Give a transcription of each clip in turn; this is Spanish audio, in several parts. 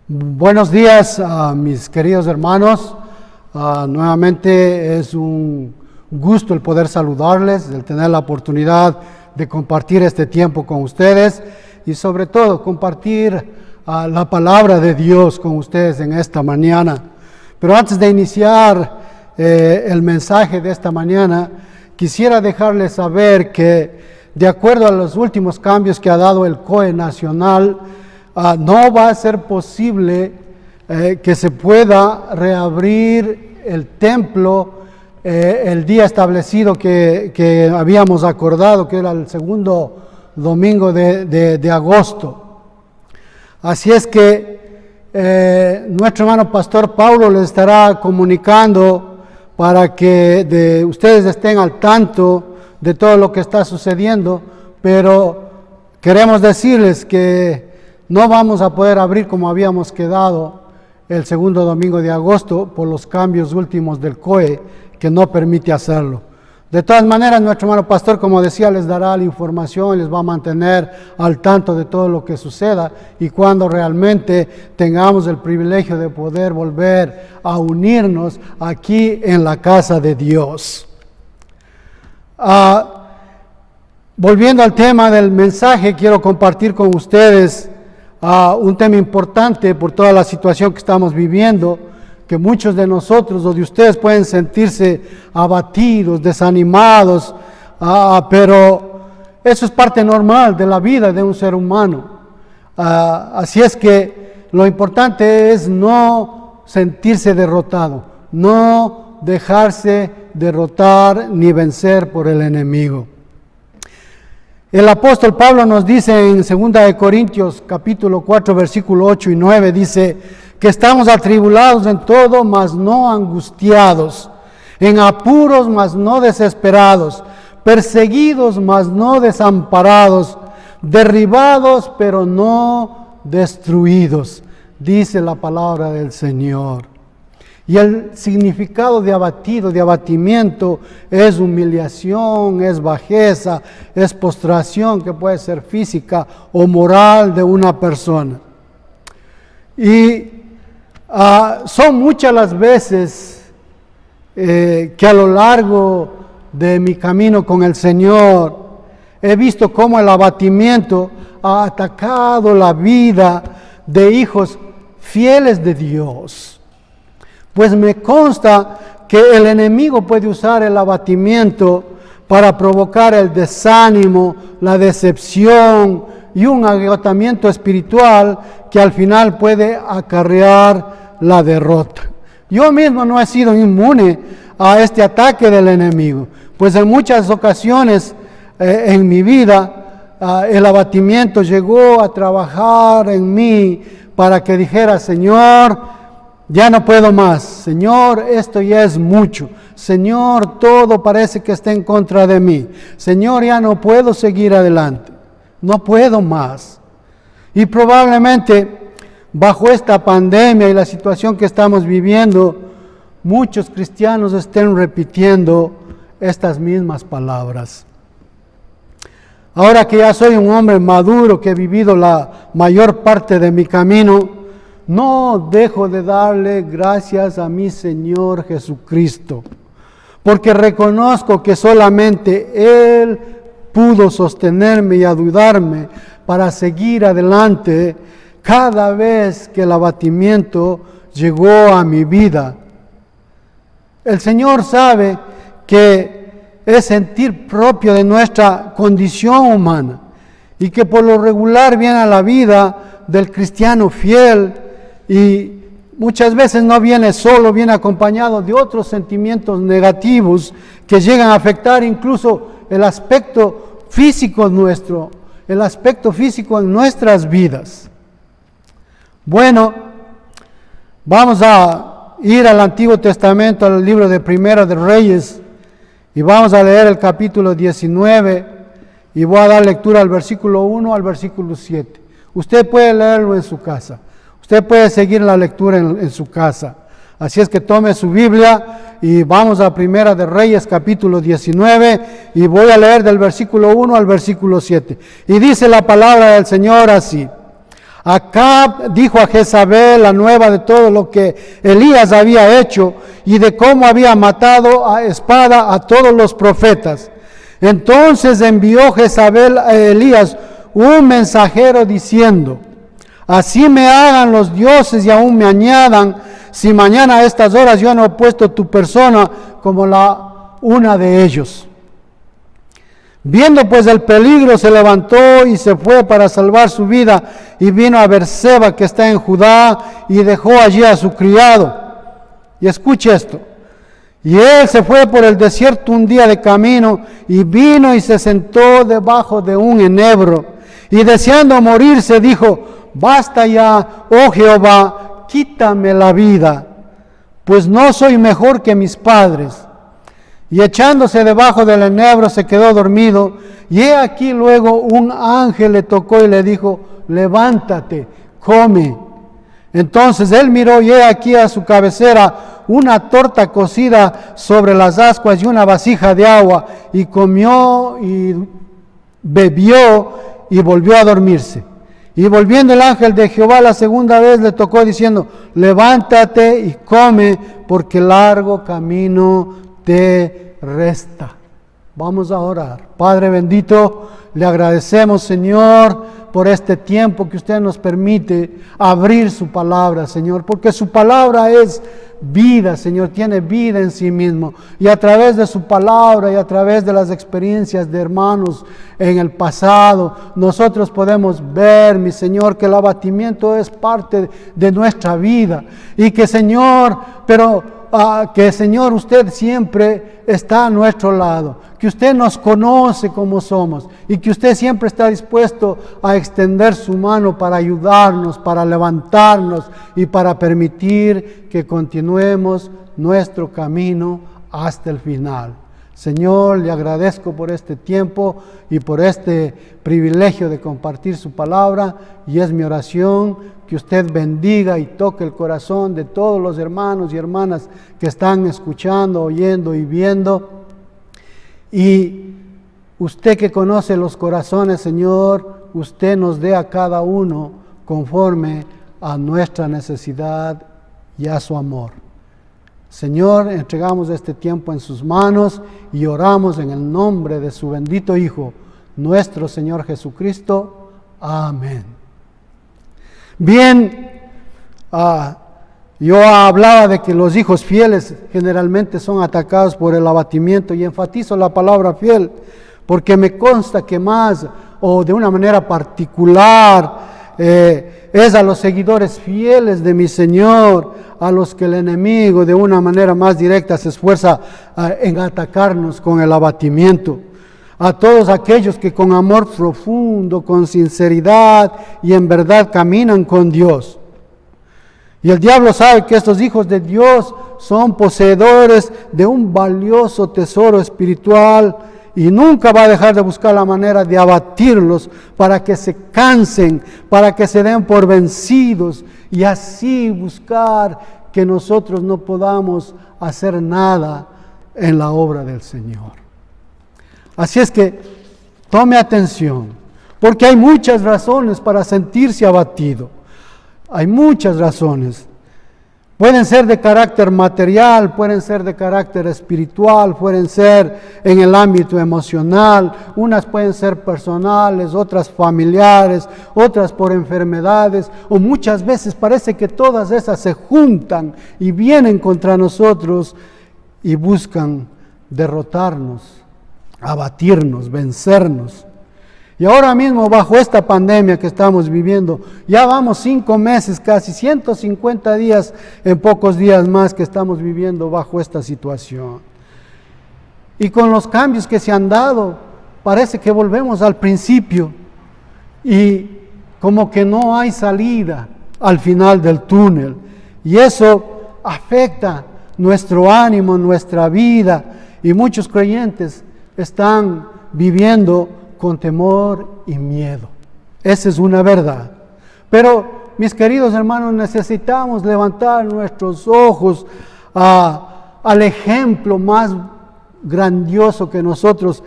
Buenos días a mis queridos hermanos. Nuevamente es un gusto el poder saludarles, el tener la oportunidad de compartir este tiempo con ustedes y sobre todo compartir la palabra de Dios con ustedes en esta mañana. Pero antes de iniciar el mensaje de esta mañana, quisiera dejarles saber que de acuerdo a los últimos cambios que ha dado el COE nacional, no va a ser posible que se pueda reabrir el templo el día establecido que habíamos acordado, que era el segundo domingo de agosto. Así es que nuestro hermano Pastor Paulo les estará comunicando para que ustedes estén al tanto de todo lo que está sucediendo, pero queremos decirles que no vamos a poder abrir como habíamos quedado el segundo domingo de agosto por los cambios últimos del COE que no permite hacerlo. De todas maneras, nuestro hermano pastor, como decía, les dará la información, les va a mantener al tanto de todo lo que suceda y cuando realmente tengamos el privilegio de poder volver a unirnos aquí en la casa de Dios. Volviendo al tema del mensaje, quiero compartir con ustedes un tema importante por toda la situación que estamos viviendo, que muchos de nosotros o de ustedes pueden sentirse abatidos, desanimados, pero eso es parte normal de la vida de un ser humano. Así es que lo importante es no sentirse derrotado, no dejarse derrotar ni vencer por el enemigo. El apóstol Pablo nos dice en 2 Corintios capítulo 4 versículo 8 y 9, dice que estamos atribulados en todo, mas no angustiados, en apuros, mas no desesperados, perseguidos, mas no desamparados, derribados, pero no destruidos, dice la palabra del Señor. Y el significado de abatido, de abatimiento, es humillación, es bajeza, es postración que puede ser física o moral de una persona. Y son muchas las veces que a lo largo de mi camino con el Señor he visto cómo el abatimiento ha atacado la vida de hijos fieles de Dios. Pues me consta que el enemigo puede usar el abatimiento para provocar el desánimo, la decepción y un agotamiento espiritual que al final puede acarrear la derrota. Yo mismo no he sido inmune a este ataque del enemigo, pues en muchas ocasiones en mi vida el abatimiento llegó a trabajar en mí para que dijera: Señor, ya no puedo más. Señor, esto ya es mucho. Señor, todo parece que está en contra de mí. Señor, ya no puedo seguir adelante. No puedo más. Y probablemente bajo esta pandemia y la situación que estamos viviendo, muchos cristianos estén repitiendo estas mismas palabras. Ahora que ya soy un hombre maduro, que he vivido la mayor parte de mi camino, no dejo de darle gracias a mi Señor Jesucristo, porque reconozco que solamente Él pudo sostenerme y ayudarme para seguir adelante cada vez que el abatimiento llegó a mi vida. El Señor sabe que es sentir propio de nuestra condición humana y que por lo regular viene a la vida del cristiano fiel. Y muchas veces no viene solo, viene acompañado de otros sentimientos negativos que llegan a afectar incluso el aspecto físico nuestro, el aspecto físico en nuestras vidas. Bueno, vamos a ir al Antiguo Testamento, al libro de Primera de Reyes, y vamos a leer el capítulo 19, y voy a dar lectura al versículo 1 al versículo 7. Usted puede leerlo en su casa. Usted puede seguir la lectura en su casa. Así es que tome su Biblia y vamos a Primera de Reyes capítulo 19 y voy a leer del versículo 1 al versículo 7. Y dice la palabra del Señor así: Acab dijo a Jezabel la nueva de todo lo que Elías había hecho y de cómo había matado a espada a todos los profetas. Entonces envió Jezabel a Elías un mensajero diciendo: así me hagan los dioses y aún me añadan, si mañana a estas horas yo no he puesto tu persona como una de ellos. Viendo pues el peligro, se levantó y se fue para salvar su vida, y vino a Berseba, que está en Judá, y dejó allí a su criado. Y escuche esto: y él se fue por el desierto un día de camino, y vino y se sentó debajo de un enebro, y deseando morirse dijo: basta ya, oh Jehová, quítame la vida, pues no soy mejor que mis padres. Y echándose debajo del enebro se quedó dormido, y he aquí luego un ángel le tocó y le dijo: levántate, come. Entonces él miró, y he aquí a su cabecera una torta cocida sobre las ascuas y una vasija de agua, y comió y bebió y volvió a dormirse. Y volviendo el ángel de Jehová la segunda vez le tocó diciendo: levántate y come, porque largo camino te resta. Vamos a orar. Padre bendito, le agradecemos, Señor, por este tiempo que usted nos permite abrir su palabra, Señor, porque su palabra es vida, Señor, tiene vida en sí mismo, y a través de su palabra y a través de las experiencias de hermanos en el pasado, nosotros podemos ver, mi Señor, que el abatimiento es parte de nuestra vida, y que, Señor, que, Señor, usted siempre está a nuestro lado, que usted nos conoce como somos, y que usted siempre está dispuesto a extender su mano para ayudarnos, para levantarnos y para permitir que continuemos nuestro camino hasta el final. Señor, le agradezco por este tiempo y por este privilegio de compartir su palabra, y es mi oración que usted bendiga y toque el corazón de todos los hermanos y hermanas que están escuchando, oyendo y viendo. Y usted que conoce los corazones, Señor, usted nos dé a cada uno conforme a nuestra necesidad y a su amor. Señor, entregamos este tiempo en sus manos y oramos en el nombre de su bendito Hijo, nuestro Señor Jesucristo. Amén. Bien, yo hablaba de que los hijos fieles generalmente son atacados por el abatimiento, y enfatizo la palabra fiel porque me consta que más o de una manera particular es a los seguidores fieles de mi Señor a los que el enemigo de una manera más directa se esfuerza en atacarnos con el abatimiento. A todos aquellos que con amor profundo, con sinceridad y en verdad caminan con Dios. Y el diablo sabe que estos hijos de Dios son poseedores de un valioso tesoro espiritual, y nunca va a dejar de buscar la manera de abatirlos para que se cansen, para que se den por vencidos, y así buscar que nosotros no podamos hacer nada en la obra del Señor. Así es que tome atención, porque hay muchas razones para sentirse abatido. Hay muchas razones. Pueden ser de carácter material, pueden ser de carácter espiritual, pueden ser en el ámbito emocional, unas pueden ser personales, otras familiares, otras por enfermedades, o muchas veces parece que todas esas se juntan y vienen contra nosotros y buscan derrotarnos, abatirnos, vencernos. Y ahora mismo, bajo esta pandemia que estamos viviendo, ya vamos 5 meses, casi 150 días, en pocos días más que estamos viviendo bajo esta situación. Y con los cambios que se han dado, parece que volvemos al principio y como que no hay salida al final del túnel. Y eso afecta nuestro ánimo, nuestra vida, y muchos creyentes están viviendo con temor y miedo. Esa es una verdad. Pero, mis queridos hermanos, necesitamos levantar nuestros ojos al ejemplo más grandioso que nosotros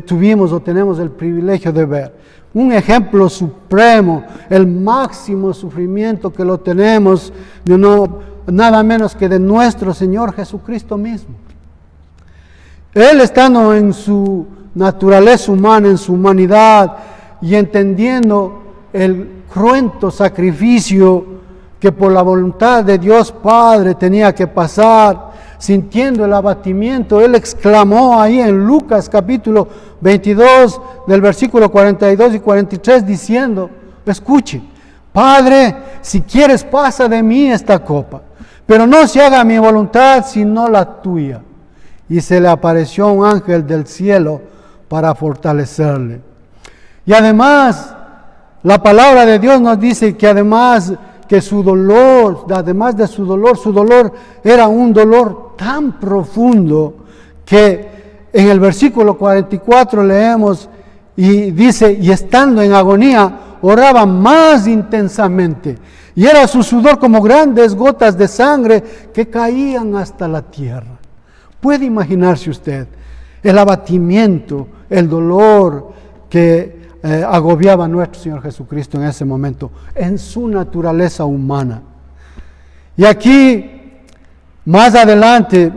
tuvimos o tenemos el privilegio de ver. un ejemplo supremo, el máximo sufrimiento que lo tenemos de nada menos que de nuestro Señor Jesucristo mismo. Él, estando en su naturaleza humana, en su humanidad, y entendiendo el cruento sacrificio que por la voluntad de Dios Padre tenía que pasar, sintiendo el abatimiento, Él exclamó ahí en Lucas capítulo 22, del versículo 42 y 43, diciendo, escuche, Padre, si quieres pasa de mí esta copa, pero no se haga mi voluntad sino la tuya. Y se le apareció un ángel del cielo para fortalecerle. Y además, la palabra de Dios nos dice que además que su dolor era un dolor tan profundo que en el versículo 44 leemos y dice, y estando en agonía, oraba más intensamente, y era su sudor como grandes gotas de sangre que caían hasta la tierra. ¿Puede imaginarse usted el abatimiento, el dolor que agobiaba a nuestro Señor Jesucristo en ese momento, en su naturaleza humana? Y aquí, más adelante,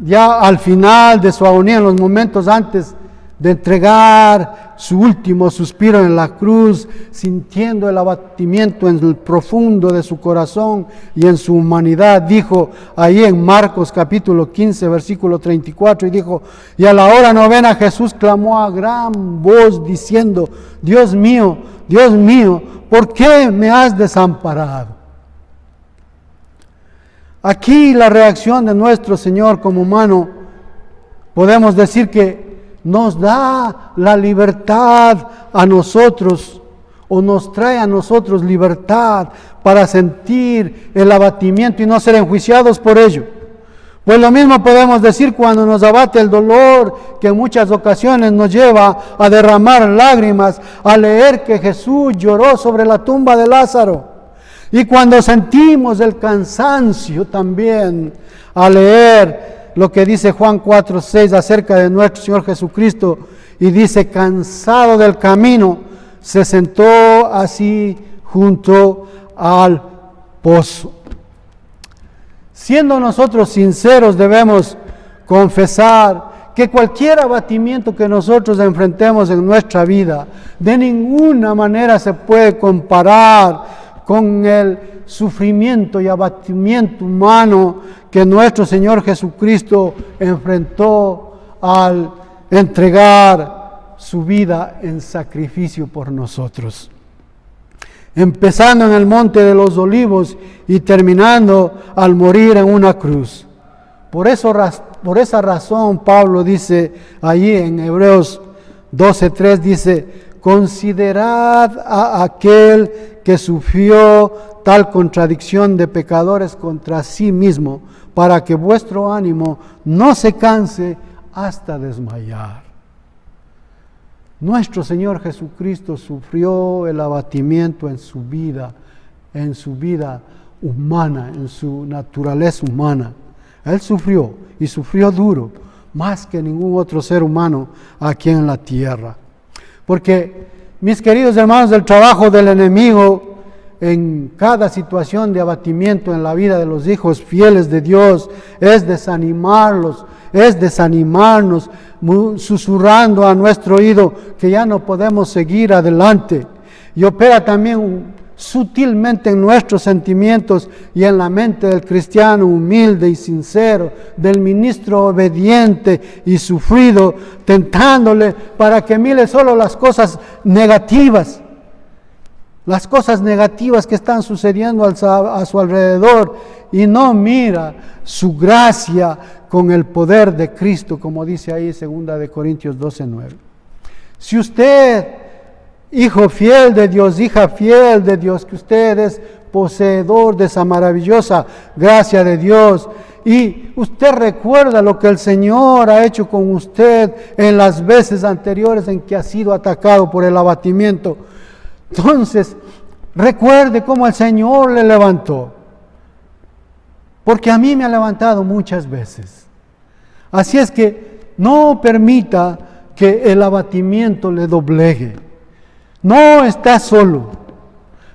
ya al final de su agonía, en los momentos antes de entregar su último suspiro en la cruz, sintiendo el abatimiento en el profundo de su corazón y en su humanidad, dijo ahí en Marcos capítulo 15, versículo 34, y dijo, y a la hora novena Jesús clamó a gran voz diciendo, Dios mío, ¿por qué me has desamparado? Aquí la reacción de nuestro Señor como humano, podemos decir que nos da la libertad a nosotros, o nos trae a nosotros libertad para sentir el abatimiento y no ser enjuiciados por ello. Pues lo mismo podemos decir cuando nos abate el dolor, que en muchas ocasiones nos lleva a derramar lágrimas, a leer que Jesús lloró sobre la tumba de Lázaro. Y cuando sentimos el cansancio también, a leer lo que dice Juan 4:6 acerca de nuestro Señor Jesucristo, y dice, cansado del camino, se sentó así junto al pozo. Siendo nosotros sinceros, debemos confesar que cualquier abatimiento que nosotros enfrentemos en nuestra vida, de ninguna manera se puede comparar con el sufrimiento y abatimiento humano que nuestro Señor Jesucristo enfrentó al entregar su vida en sacrificio por nosotros. Empezando en el Monte de los Olivos y terminando al morir en una cruz. Por esa razón Pablo dice allí en Hebreos 12:3, dice, considerad a aquel que sufrió tal contradicción de pecadores contra sí mismo, para que vuestro ánimo no se canse hasta desmayar. Nuestro Señor Jesucristo sufrió el abatimiento en su vida humana, en su naturaleza humana. Él sufrió, y sufrió duro, más que ningún otro ser humano aquí en la tierra. Porque, mis queridos hermanos, el trabajo del enemigo en cada situación de abatimiento en la vida de los hijos fieles de Dios es desanimarlos, es desanimarnos, susurrando a nuestro oído que ya no podemos seguir adelante. Y opera también sutilmente en nuestros sentimientos y en la mente del cristiano humilde y sincero, del ministro obediente y sufrido, tentándole para que mire solo las cosas negativas que están sucediendo a su alrededor, y no mira su gracia con el poder de Cristo, como dice ahí 2 Corintios 12:9. Si usted, hijo fiel de Dios, hija fiel de Dios, que usted es poseedor de esa maravillosa gracia de Dios, y usted recuerda lo que el Señor ha hecho con usted en las veces anteriores en que ha sido atacado por el abatimiento, entonces recuerde cómo el Señor le levantó, porque a mí me ha levantado muchas veces. Así es que no permita que el abatimiento le doblegue. No está solo.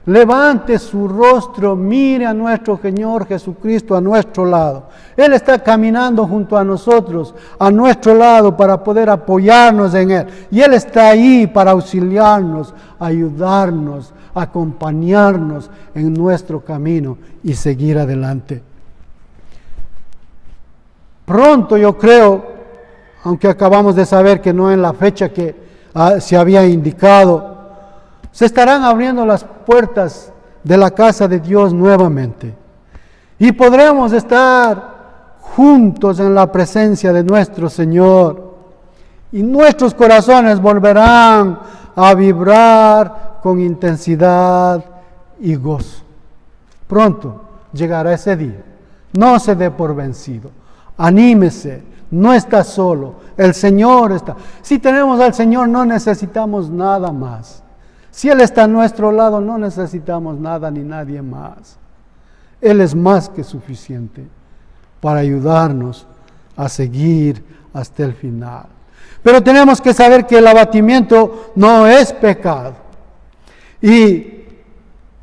Levante su rostro, mire a nuestro Señor Jesucristo a nuestro lado. Él está caminando junto a nosotros, a nuestro lado, para poder apoyarnos en Él. Y Él está ahí para auxiliarnos, ayudarnos, acompañarnos en nuestro camino y seguir adelante. Pronto, yo creo, aunque acabamos de saber que no en la fecha que se había indicado, se estarán abriendo las puertas de la casa de Dios nuevamente. Y podremos estar juntos en la presencia de nuestro Señor. Y nuestros corazones volverán a vibrar con intensidad y gozo. Pronto llegará ese día. No se dé por vencido. Anímese. No está solo. El Señor está. Si tenemos al Señor, no necesitamos nada más. Si Él está a nuestro lado, no necesitamos nada ni nadie más. Él es más que suficiente para ayudarnos a seguir hasta el final. Pero tenemos que saber que el abatimiento no es pecado. Y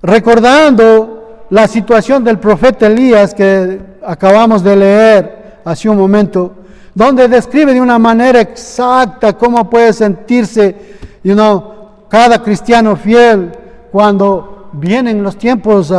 recordando la situación del profeta Elías que acabamos de leer hace un momento, donde describe de una manera exacta cómo puede sentirse, cada cristiano fiel cuando vienen los tiempos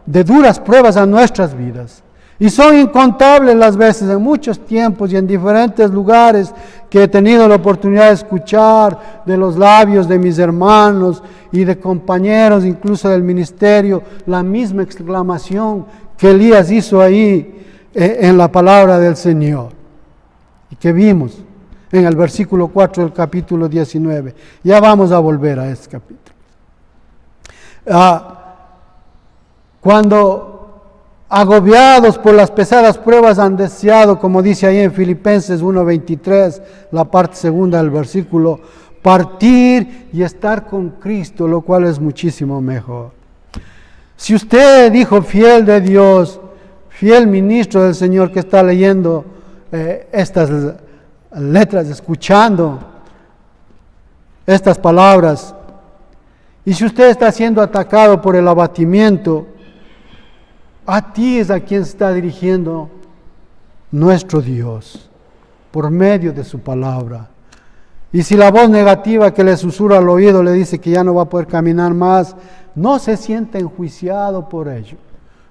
de duras pruebas a nuestras vidas. Y son incontables las veces, en muchos tiempos y en diferentes lugares, que he tenido la oportunidad de escuchar de los labios de mis hermanos y de compañeros, incluso del ministerio, la misma exclamación que Elías hizo ahí en la palabra del Señor. Y que vimos en el versículo 4 del capítulo 19. Ya vamos a volver a este capítulo. Cuando agobiados por las pesadas pruebas han deseado, como dice ahí en Filipenses 1:23, la parte segunda del versículo, partir y estar con Cristo, lo cual es muchísimo mejor. Si usted, hijo fiel de Dios, fiel ministro del Señor que está leyendo estas letras, escuchando estas palabras, y si usted está siendo atacado por el abatimiento, a ti es a quien se está dirigiendo nuestro Dios por medio de su palabra. Y si la voz negativa que le susurra al oído le dice que ya no va a poder caminar más, no se siente enjuiciado por ello.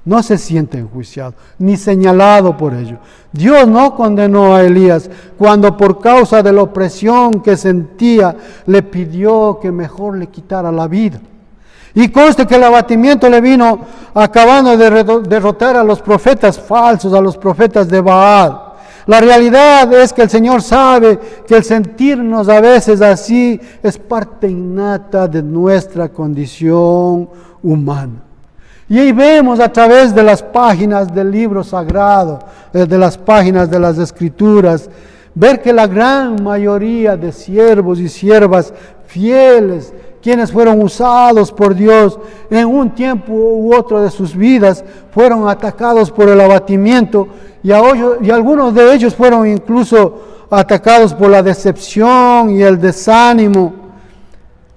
No se siente enjuiciado, ni señalado por ello. Dios no condenó a Elías cuando por causa de la opresión que sentía le pidió que mejor le quitara la vida. Y conste que el abatimiento le vino acabando de derrotar a los profetas falsos, a los profetas de Baal. La realidad es que el Señor sabe que el sentirnos a veces así es parte innata de nuestra condición humana. Y ahí vemos a través de las páginas del libro sagrado, de las páginas de las Escrituras, ver que la gran mayoría de siervos y siervas fieles, quienes fueron usados por Dios en un tiempo u otro de sus vidas, fueron atacados por el abatimiento y algunos de ellos fueron incluso atacados por la decepción y el desánimo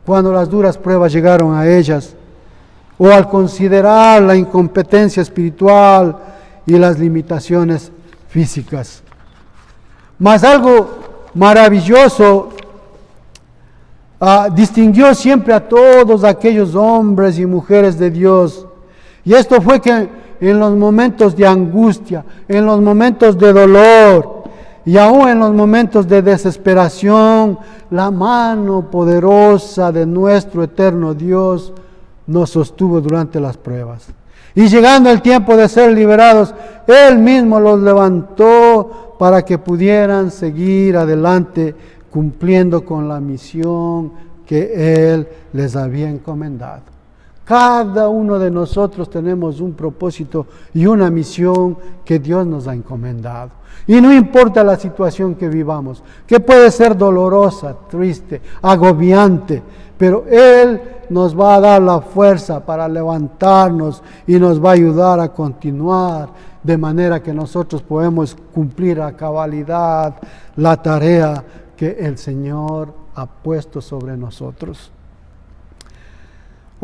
cuando las duras pruebas llegaron a ellas, o al considerar la incompetencia espiritual y las limitaciones físicas. Mas algo maravilloso distinguió siempre a todos aquellos hombres y mujeres de Dios. Y esto fue que en los momentos de angustia, en los momentos de dolor y aún en los momentos de desesperación, la mano poderosa de nuestro eterno Dios nos sostuvo durante las pruebas. Y llegando el tiempo de ser liberados, Él mismo los levantó para que pudieran seguir adelante cumpliendo con la misión que Él les había encomendado. Cada uno de nosotros tenemos un propósito y una misión que Dios nos ha encomendado. Y no importa la situación que vivamos, que puede ser dolorosa, triste, agobiante, pero Él nos va a dar la fuerza para levantarnos y nos va a ayudar a continuar de manera que nosotros podemos cumplir a cabalidad la tarea que el Señor ha puesto sobre nosotros.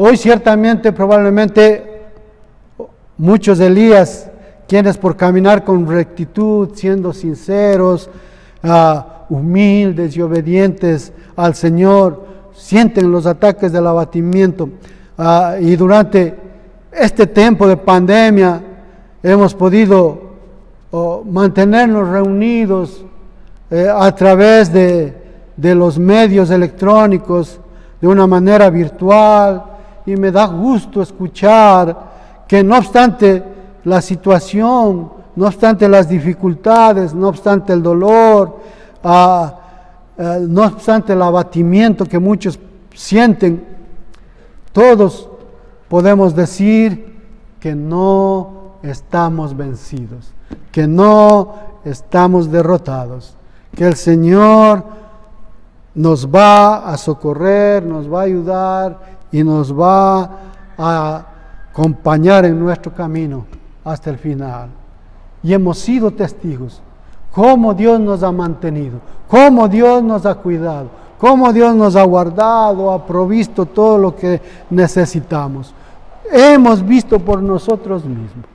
Hoy ciertamente, probablemente, muchos Elías, quienes por caminar con rectitud, siendo sinceros, humildes y obedientes al Señor, sienten los ataques del abatimiento. Y durante este tiempo de pandemia hemos podido mantenernos reunidos a través de los medios electrónicos de una manera virtual, y me da gusto escuchar que no obstante la situación, no obstante las dificultades, no obstante el dolor, no obstante el abatimiento que muchos sienten, todos podemos decir que no estamos vencidos, que no estamos derrotados, que el Señor nos va a socorrer, nos va a ayudar y nos va a acompañar en nuestro camino hasta el final. Y hemos sido testigos cómo Dios nos ha mantenido, cómo Dios nos ha cuidado, cómo Dios nos ha guardado, ha provisto todo lo que necesitamos. Hemos visto por nosotros mismos.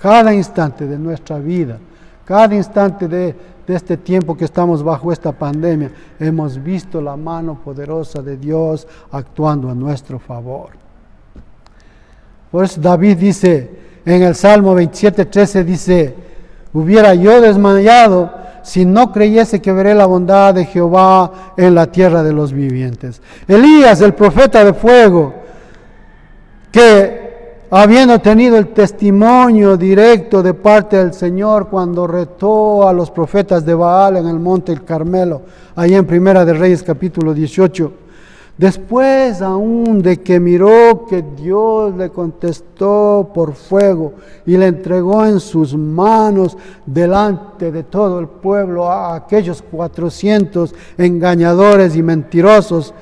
Cada instante de nuestra vida, cada instante de este tiempo que estamos bajo esta pandemia, hemos visto la mano poderosa de Dios actuando a nuestro favor. Por eso David dice en el Salmo 27:13, dice: hubiera yo desmayado si no creyese que veré la bondad de Jehová en la tierra de los vivientes. Elías, el profeta de fuego, que habiendo tenido el testimonio directo de parte del Señor cuando retó a los profetas de Baal en el monte del Carmelo, ahí en Primera de Reyes capítulo 18, después aún de que miró que Dios le contestó por fuego y le entregó en sus manos delante de todo el pueblo a aquellos 400 engañadores y mentirosos,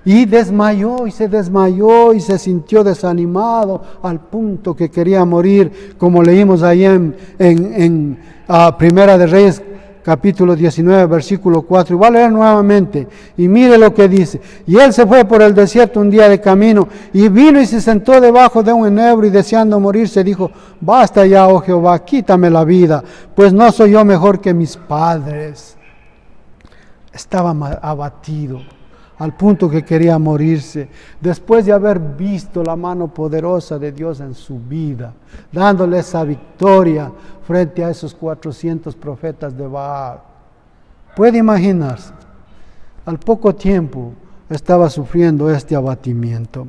y desmayó y se sintió desanimado al punto que quería morir, como leímos ahí en Primera de Reyes capítulo 19, versículo 4. Y voy a leer nuevamente, y mire lo que dice: y él se fue por el desierto un día de camino, y vino y se sentó debajo de un enebro, y deseando morirse dijo: basta ya, oh Jehová, quítame la vida, pues no soy yo mejor que mis padres. Estaba abatido al punto que quería morirse, después de haber visto la mano poderosa de Dios en su vida, dándole esa victoria frente a esos 400 profetas de Baal. Puede imaginarse, al poco tiempo estaba sufriendo este abatimiento.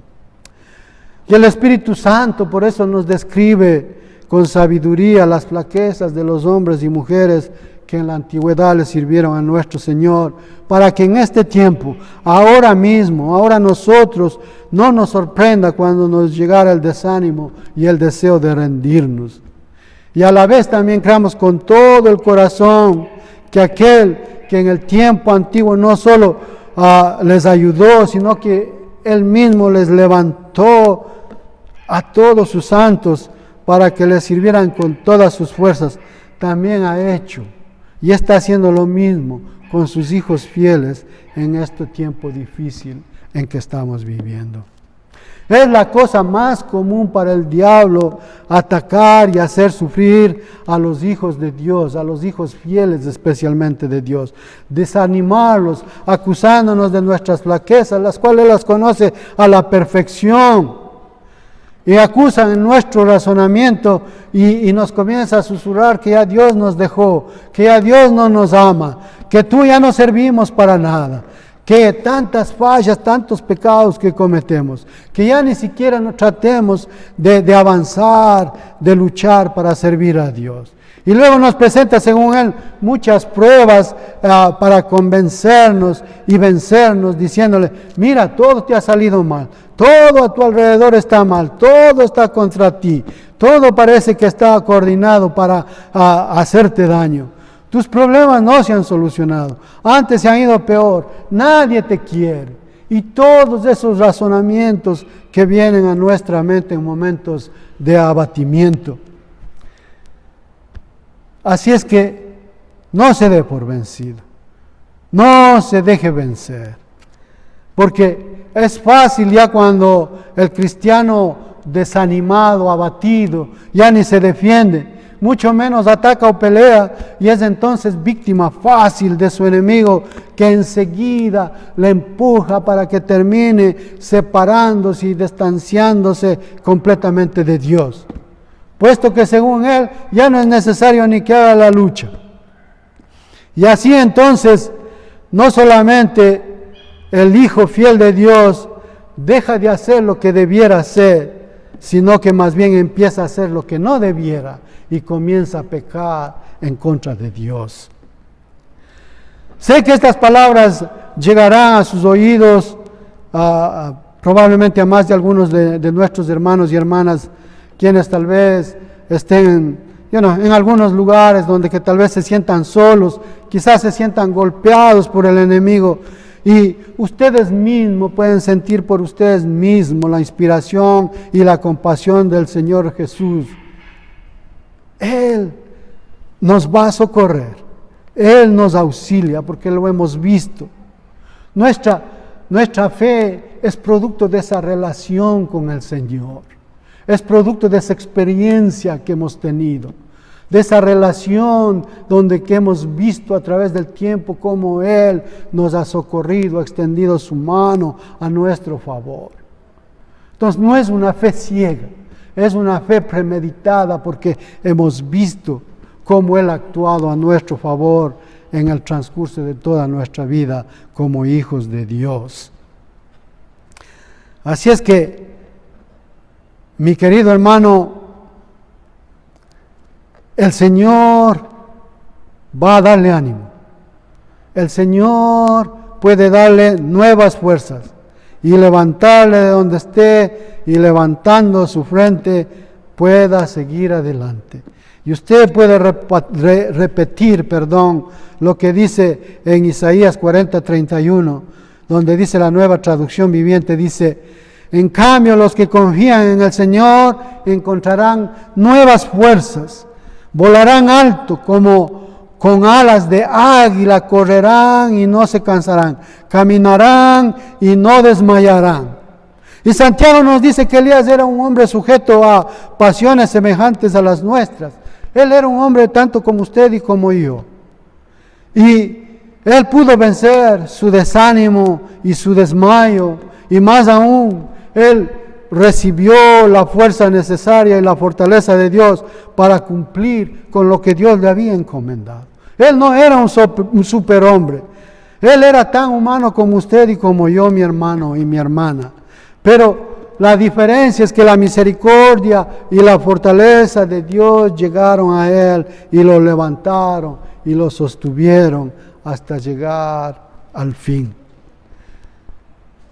Y el Espíritu Santo por eso nos describe con sabiduría las flaquezas de los hombres y mujeres que en la antigüedad le sirvieron a nuestro Señor, para que en este tiempo, ahora mismo, ahora nosotros, no nos sorprenda cuando nos llegara el desánimo y el deseo de rendirnos. Y a la vez también creamos con todo el corazón que aquel que en el tiempo antiguo no solo les ayudó, sino que Él mismo les levantó a todos sus santos para que les sirvieran con todas sus fuerzas, también ha hecho y está haciendo lo mismo con sus hijos fieles en este tiempo difícil en que estamos viviendo. Es la cosa más común para el diablo atacar y hacer sufrir a los hijos de Dios, a los hijos fieles especialmente de Dios, desanimarlos, acusándonos de nuestras flaquezas, las cuales Él las conoce a la perfección. Y acusan en nuestro razonamiento y nos comienza a susurrar que ya Dios nos dejó, que ya Dios no nos ama, que tú ya no servimos para nada, que tantas fallas, tantos pecados que cometemos, que ya ni siquiera nos tratemos de avanzar, de luchar para servir a Dios. Y luego nos presenta, según Él, muchas pruebas para convencernos y vencernos, diciéndole: mira, todo te ha salido mal, todo a tu alrededor está mal, todo está contra ti, todo parece que está coordinado para hacerte daño. Tus problemas no se han solucionado, antes se han ido peor, nadie te quiere. Y todos esos razonamientos que vienen a nuestra mente en momentos de abatimiento. Así es que no se dé por vencido, no se deje vencer. Porque es fácil ya cuando el cristiano desanimado, abatido, ya ni se defiende, mucho menos ataca o pelea, y es entonces víctima fácil de su enemigo, que enseguida le empuja para que termine separándose y distanciándose completamente de Dios, puesto que según él ya no es necesario ni que haga la lucha. Y así entonces, no solamente el hijo fiel de Dios deja de hacer lo que debiera hacer, sino que más bien empieza a hacer lo que no debiera y comienza a pecar en contra de Dios. Sé que estas palabras llegarán a sus oídos, probablemente a más de algunos de nuestros hermanos y hermanas, quienes tal vez estén en algunos lugares donde que tal vez se sientan solos, quizás se sientan golpeados por el enemigo, y ustedes mismos pueden sentir por ustedes mismos la inspiración y la compasión del Señor Jesús. Él nos va a socorrer, Él nos auxilia, porque lo hemos visto. Nuestra fe es producto de esa relación con el Señor, es producto de esa experiencia que hemos tenido, de esa relación donde que hemos visto a través del tiempo cómo Él nos ha socorrido, ha extendido su mano a nuestro favor. Entonces no es una fe ciega, es una fe premeditada, porque hemos visto cómo Él ha actuado a nuestro favor en el transcurso de toda nuestra vida como hijos de Dios. Así es que, mi querido hermano, el Señor va a darle ánimo. El Señor puede darle nuevas fuerzas y levantarle de donde esté, y levantando su frente pueda seguir adelante. Y usted puede repetir lo que dice en Isaías 40:31, donde dice la Nueva Traducción Viviente, dice: en cambio, los que confían en el Señor encontrarán nuevas fuerzas. Volarán alto como con alas de águila, correrán y no se cansarán, caminarán y no desmayarán. Y Santiago nos dice que Elías era un hombre sujeto a pasiones semejantes a las nuestras. Él era un hombre tanto como usted y como yo. Y él pudo vencer su desánimo y su desmayo, y más aún, él recibió la fuerza necesaria y la fortaleza de Dios para cumplir con lo que Dios le había encomendado. Él no era un superhombre. Él era tan humano como usted y como yo, mi hermano y mi hermana. Pero la diferencia es que la misericordia y la fortaleza de Dios llegaron a él y lo levantaron y lo sostuvieron hasta llegar al fin.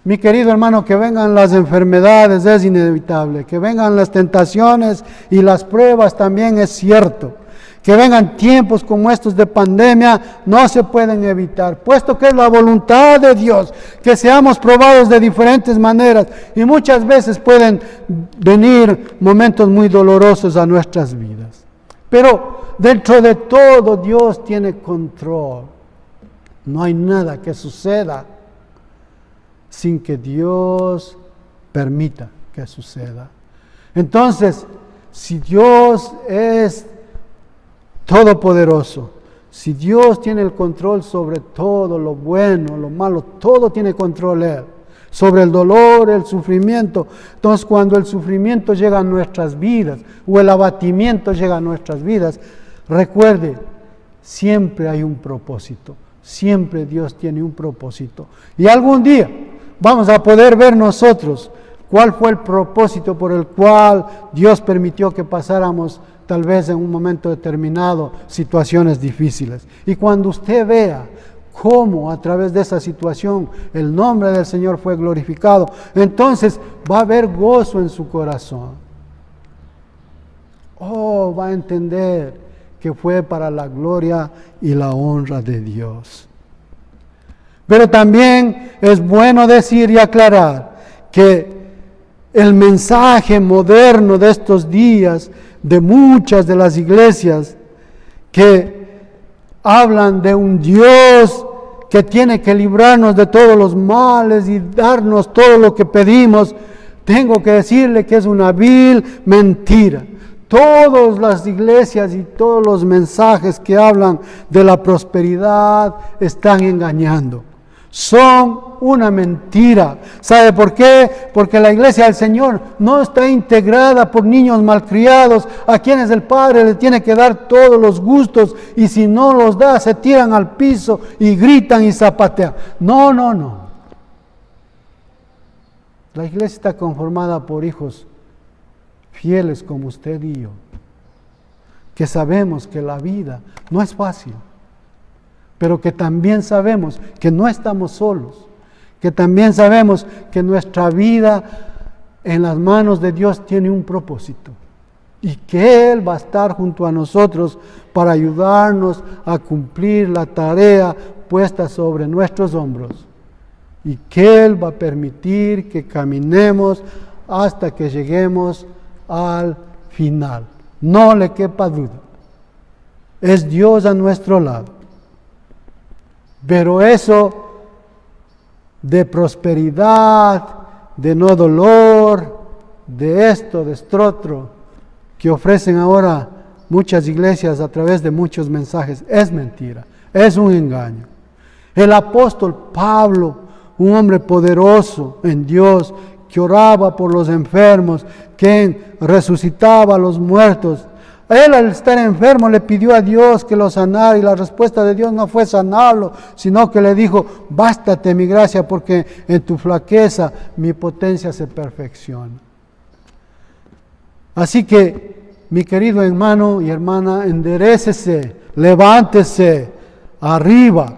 Mi querido hermano, que vengan las enfermedades es inevitable, que vengan las tentaciones y las pruebas también es cierto, que vengan tiempos como estos de pandemia no se pueden evitar, puesto que es la voluntad de Dios que seamos probados de diferentes maneras, y muchas veces pueden venir momentos muy dolorosos a nuestras vidas. Pero dentro de todo Dios tiene control. No hay nada que suceda sin que Dios permita que suceda. Entonces, si Dios es todopoderoso, si Dios tiene el control sobre todo lo bueno, lo malo, todo tiene control Él, sobre el dolor, el sufrimiento. Entonces, cuando el sufrimiento llega a nuestras vidas o el abatimiento llega a nuestras vidas, recuerde, siempre hay un propósito, siempre Dios tiene un propósito. Y algún día vamos a poder ver nosotros cuál fue el propósito por el cual Dios permitió que pasáramos, tal vez en un momento determinado, situaciones difíciles. Y cuando usted vea cómo a través de esa situación el nombre del Señor fue glorificado, entonces va a haber gozo en su corazón. Va a entender que fue para la gloria y la honra de Dios. Pero también es bueno decir y aclarar que el mensaje moderno de estos días, de muchas de las iglesias que hablan de un Dios que tiene que librarnos de todos los males y darnos todo lo que pedimos, tengo que decirle que es una vil mentira. Todas las iglesias y todos los mensajes que hablan de la prosperidad están engañando. Son una mentira. ¿Sabe por qué? Porque la iglesia del Señor no está integrada por niños malcriados a quienes el Padre le tiene que dar todos los gustos, y si no los da se tiran al piso y gritan y zapatean. No. La iglesia está conformada por hijos fieles como usted y yo, que sabemos que la vida no es fácil, pero que también sabemos que no estamos solos, que también sabemos que nuestra vida en las manos de Dios tiene un propósito y que Él va a estar junto a nosotros para ayudarnos a cumplir la tarea puesta sobre nuestros hombros, y que Él va a permitir que caminemos hasta que lleguemos al final. No le quepa duda, es Dios a nuestro lado. Pero eso de prosperidad, de no dolor, de esto, de esto otro, que ofrecen ahora muchas iglesias a través de muchos mensajes, es mentira, es un engaño. El apóstol Pablo, un hombre poderoso en Dios, que oraba por los enfermos, que resucitaba a los muertos, él al estar enfermo le pidió a Dios que lo sanara, y la respuesta de Dios no fue sanarlo, sino que le dijo: bástate mi gracia, porque en tu flaqueza mi potencia se perfecciona. Así que, mi querido hermano y hermana, enderécese, levántese arriba,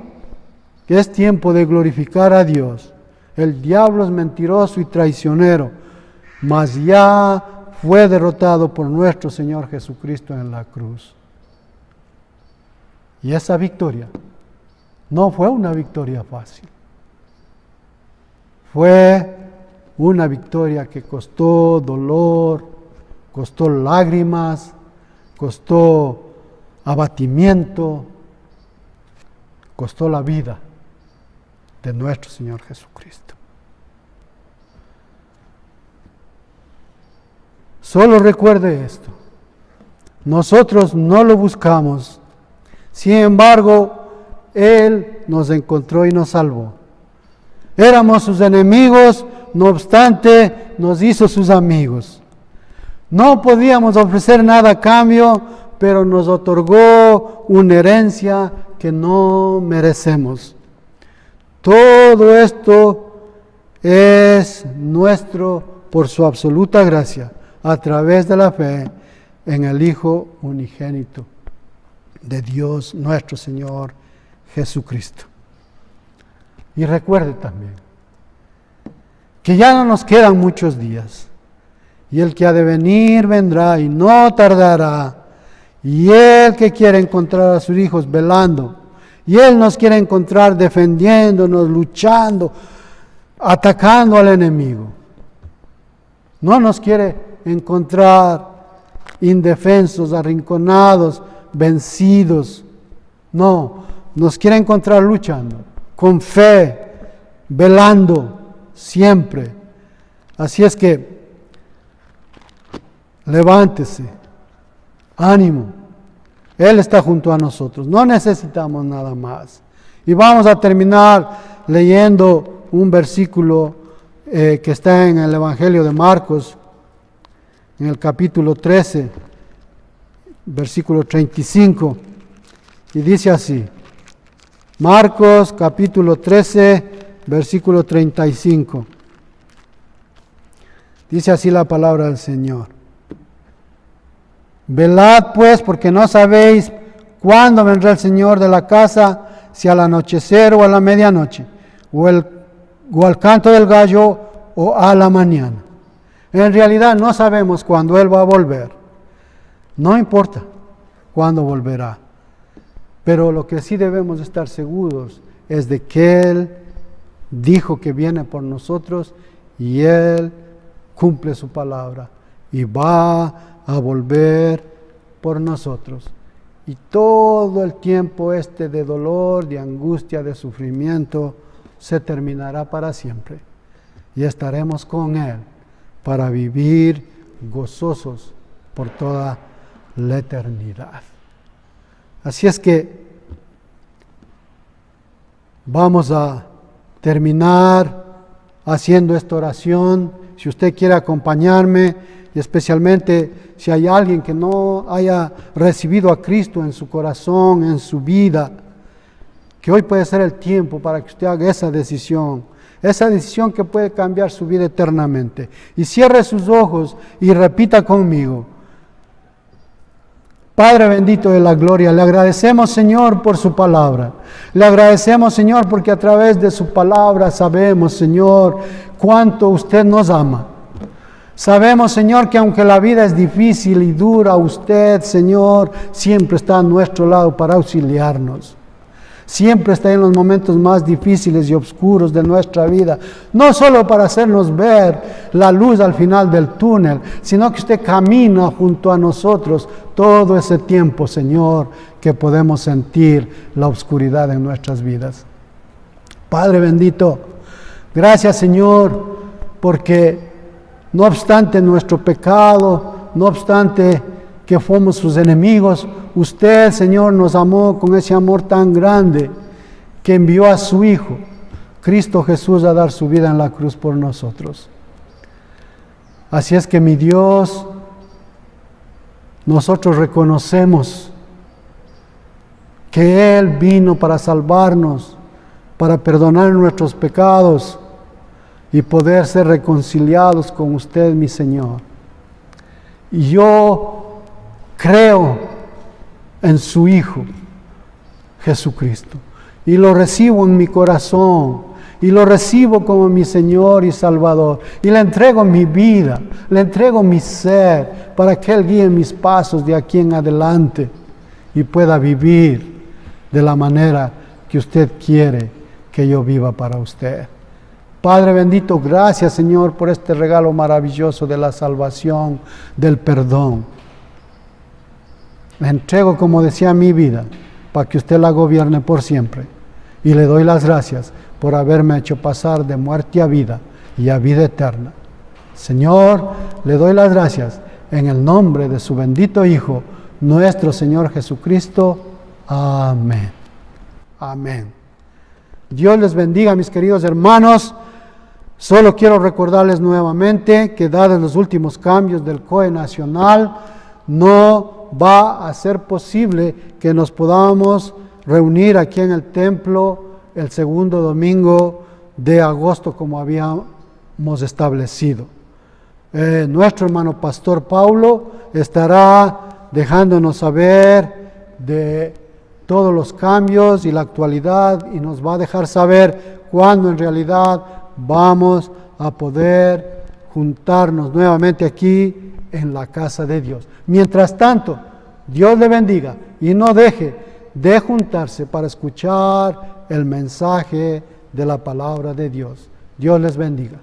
que es tiempo de glorificar a Dios. El diablo es mentiroso y traicionero, mas ya fue derrotado por nuestro Señor Jesucristo en la cruz. Y esa victoria no fue una victoria fácil. Fue una victoria que costó dolor, costó lágrimas, costó abatimiento, costó la vida de nuestro Señor Jesucristo. Solo recuerde esto: nosotros no lo buscamos, sin embargo, Él nos encontró y nos salvó. Éramos sus enemigos, no obstante, nos hizo sus amigos. No podíamos ofrecer nada a cambio, pero nos otorgó una herencia que no merecemos. Todo esto es nuestro por su absoluta gracia, a través de la fe en el Hijo unigénito de Dios, nuestro Señor Jesucristo. Y recuerde también que ya no nos quedan muchos días, y el que ha de venir vendrá y no tardará, y el que quiere encontrar a sus hijos velando, y Él nos quiere encontrar defendiéndonos, luchando, atacando al enemigo. No nos quiere encontrar indefensos, arrinconados, vencidos. No, nos quiere encontrar luchando, con fe, velando siempre. Así es que levántese, ánimo. Él está junto a nosotros, no necesitamos nada más. Y vamos a terminar leyendo un versículo que está en el Evangelio de Marcos, en el capítulo 13, versículo 35, y dice así: Marcos capítulo 13, versículo 35. Dice así la palabra del Señor: velad pues, porque no sabéis cuándo vendrá el Señor de la casa, si al anochecer o a la medianoche, o al canto del gallo o a la mañana. En realidad no sabemos cuándo Él va a volver. No importa cuándo volverá. Pero lo que sí debemos estar seguros es de que Él dijo que viene por nosotros, y Él cumple su palabra y va a volver por nosotros. y todo el tiempo de dolor, de angustia, de sufrimiento se terminará para siempre y estaremos con Él para vivir gozosos por toda la eternidad. Así es que vamos a terminar haciendo esta oración. Si usted quiere acompañarme, y especialmente si hay alguien que no haya recibido a Cristo en su corazón, en su vida, que hoy puede ser el tiempo para que usted haga esa decisión que puede cambiar su vida eternamente. Y cierre sus ojos y repita conmigo: Padre bendito de la gloria, le agradecemos, Señor, por su palabra. Le agradecemos, Señor, porque a través de su palabra sabemos, Señor, cuánto usted nos ama. Sabemos, Señor, que aunque la vida es difícil y dura, usted, Señor, siempre está a nuestro lado para auxiliarnos. Siempre está en los momentos más difíciles y oscuros de nuestra vida, no solo para hacernos ver la luz al final del túnel, sino que usted camina junto a nosotros todo ese tiempo, Señor, que podemos sentir la oscuridad en nuestras vidas. Padre bendito, gracias, Señor, porque no obstante nuestro pecado, no obstante que fuimos sus enemigos, usted, Señor, nos amó con ese amor tan grande que envió a su Hijo, Cristo Jesús, a dar su vida en la cruz por nosotros. Así es que, mi Dios, nosotros reconocemos que Él vino para salvarnos, para perdonar nuestros pecados y poder ser reconciliados con usted, mi Señor. Y yo creo en su Hijo, Jesucristo, y lo recibo en mi corazón, y lo recibo como mi Señor y Salvador, y le entrego mi vida, le entrego mi ser, para que Él guíe mis pasos de aquí en adelante, y pueda vivir de la manera que usted quiere que yo viva para usted. Padre bendito, gracias, Señor, por este regalo maravilloso de la salvación, del perdón. Le entrego, como decía, mi vida, para que usted la gobierne por siempre. Y le doy las gracias por haberme hecho pasar de muerte a vida y a vida eterna. Señor, le doy las gracias en el nombre de su bendito Hijo, nuestro Señor Jesucristo. Amén. Amén. Dios les bendiga, mis queridos hermanos. Solo quiero recordarles nuevamente que, dados los últimos cambios del COE nacional, no va a ser posible que nos podamos reunir aquí en el templo el segundo domingo de agosto como habíamos establecido. Nuestro hermano Pastor Paulo estará dejándonos saber de todos los cambios y la actualidad, y nos va a dejar saber cuándo en realidad vamos a poder juntarnos nuevamente aquí en la casa de Dios. Mientras tanto, Dios le bendiga y no deje de juntarse para escuchar el mensaje de la palabra de Dios. Dios les bendiga.